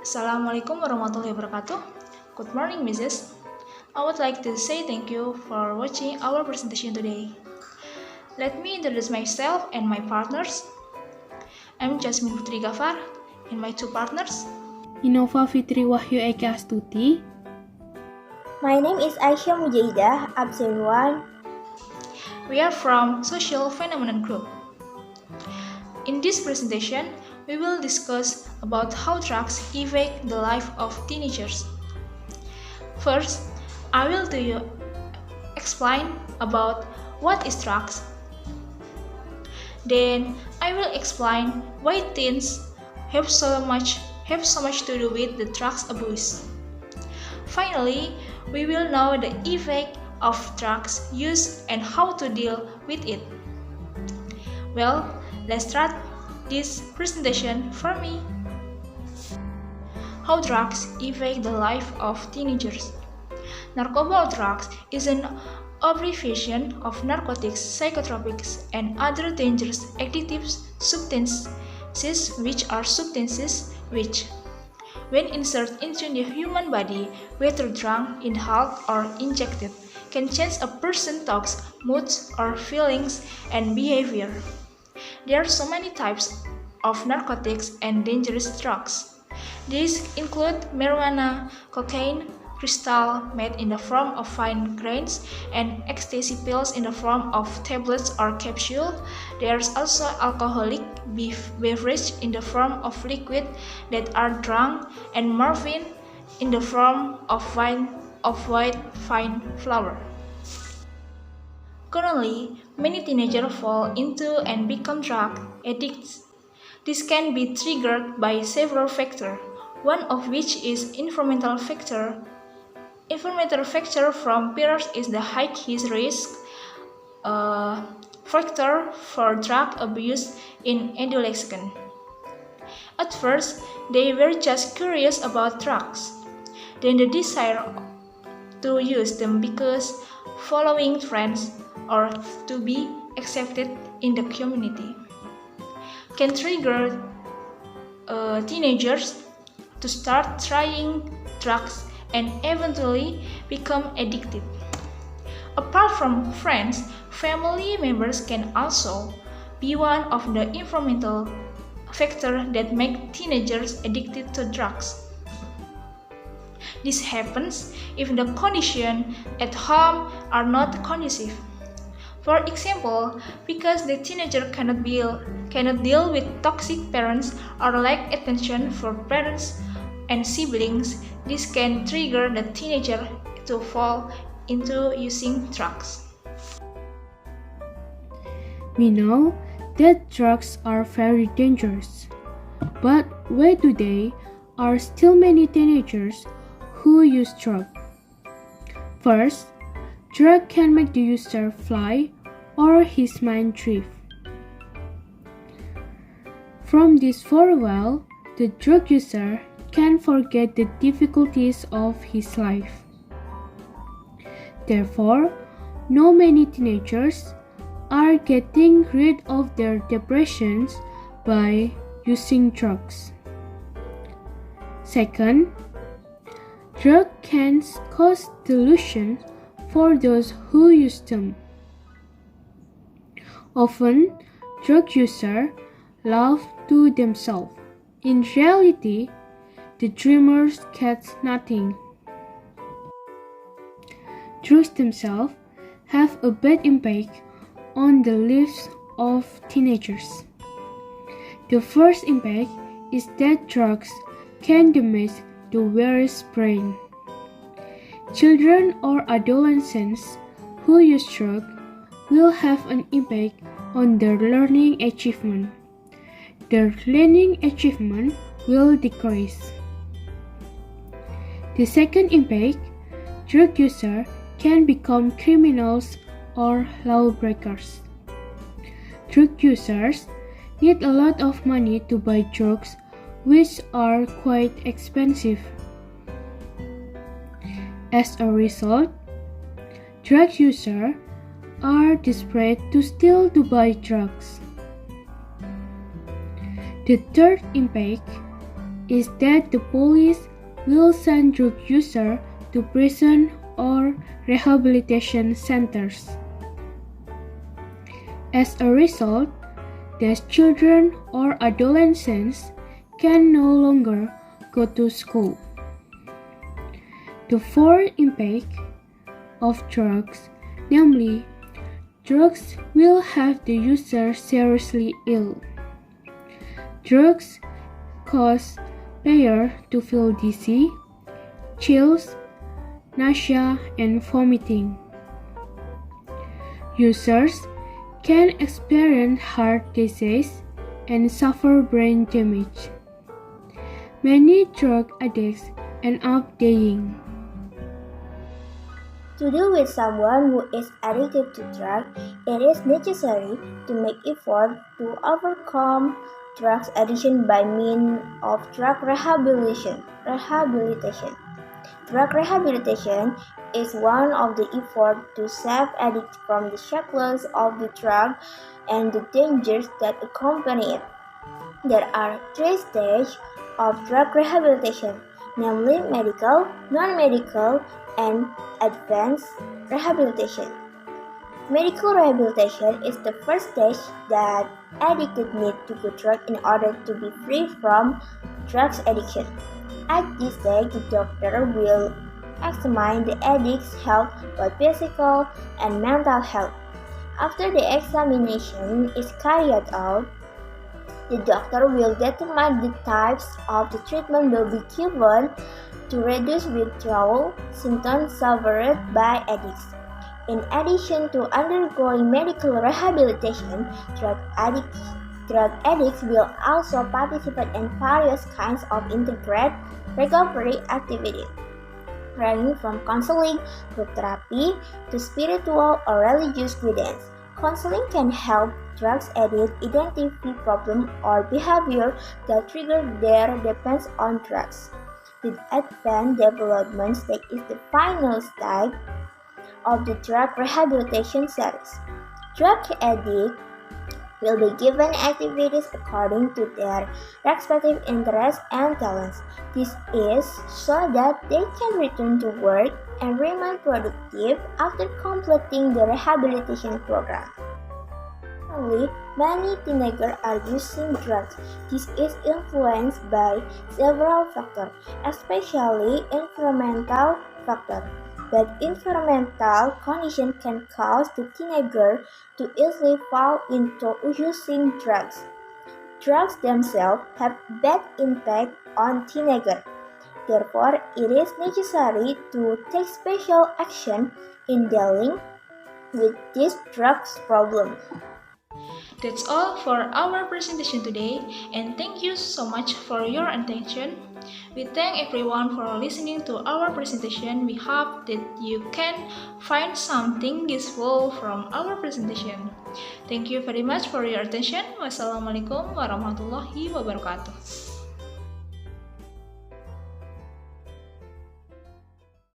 Assalamualaikum warahmatullahi wabarakatuh. Good morning, Mrs. I would like to say thank you for watching our presentation today. Let me introduce myself and my partners. I'm Jasmine Putri Gafar and my two partners. Innova Fitri Wahyu Astuti. My name is Aisyah Mudjahidah, absent 1. We are from Social Phenomenon Group. In this presentation, we will discuss about how drugs affect the life of teenagers. First, I will explain about what is drugs. Then, I will explain why teens have so much to do with the drugs abuse. Finally, we will know the effect of drugs use and how to deal with it. Well, let's start this presentation for me. How drugs affect the life of teenagers. Narcoba drugs is an abbreviation of narcotics, psychotropics, and other dangerous addictive substances, which are substances which, when inserted into the human body, whether drunk, inhaled, or injected, can change a person's thoughts, moods, or feelings and behavior. There are so many types of narcotics and dangerous drugs. These include marijuana, cocaine, crystal made in the form of fine grains, and ecstasy pills in the form of tablets or capsules. There is also alcoholic beverage in the form of liquid that are drunk, and morphine in the form of white fine flour. Currently, many teenagers fall into and become drug addicts. This can be triggered by several factors, one of which is environmental factor. Environmental factor from peers is the high risk factor for drug abuse in adolescents. At first, they were just curious about drugs. Then the desire to use them because following trends or to be accepted in the community can trigger teenagers to start trying drugs and eventually become addicted. Apart from friends, family members can also be one of the environmental factors that make teenagers addicted to drugs. This happens if the conditions at home are not conducive. For example, because the teenager cannot deal with toxic parents or lack attention for parents and siblings, this can trigger the teenager to fall into using drugs. We know that drugs are very dangerous, but why today are still many teenagers who use drugs? First, drug can make the user fly or his mind drift. From this for a while, the drug user can forget the difficulties of his life. Therefore, not many teenagers are getting rid of their depressions by using drugs. Second, drugs can cause delusion for those who use them. Often, drug users laugh to themselves. In reality, the dreamers get nothing. Drugs themselves have a bad impact on the lives of teenagers. The first impact is that drugs can damage the wearer's brain. Children or adolescents who use drugs will have an impact on their learning achievement. Their learning achievement will decrease. The second impact, drug users can become criminals or lawbreakers. Drug users need a lot of money to buy drugs, which are quite expensive. As a result, drug users are desperate to steal to buy drugs. The third impact is that the police will send drug users to prison or rehabilitation centers. As a result, these children or adolescents can no longer go to school. The fourth impact of drugs, namely, drugs will have the user seriously ill. Drugs cause players to feel dizzy, chills, nausea, and vomiting. Users can experience heart disease and suffer brain damage. Many drug addicts end up dying. To deal with someone who is addicted to drugs, it is necessary to make effort to overcome drug addiction by means of drug rehabilitation. Drug rehabilitation is one of the efforts to save addicts from the shackles of the drug and the dangers that accompany it. There are three stages of drug rehabilitation, namely medical, non-medical, and advanced rehabilitation. Medical rehabilitation is the first stage that addicts need to go drug in order to be free from drugs addiction. At this stage, the doctor will examine the addict's health, both physical and mental health. After the examination is carried out, the doctor will determine the types of the treatment will be given to reduce withdrawal symptoms suffered by addicts. In addition to undergoing medical rehabilitation, drug addicts will also participate in various kinds of integrated recovery activities, ranging from counseling, group therapy, to spiritual or religious guidance. Counseling can help drug addicts identify problems or behavior that trigger their dependence on drugs. The advanced development stage is the final stage of the drug rehabilitation series. Drug addicts will be given activities according to their respective interests and talents. This is so that they can return to work and remain productive after completing the rehabilitation program. Currently, many teenagers are using drugs. This is influenced by several factors, especially environmental factors. But environmental conditions can cause the teenager to easily fall into using drugs. Drugs themselves have bad impact on teenagers. Therefore, it is necessary to take special action in dealing with this drugs problem. That's all for our presentation today, and thank you so much for your attention. We thank everyone for listening to our presentation. We hope that you can find something useful from our presentation. Thank you very much for your attention. Wassalamualaikum warahmatullahi wabarakatuh.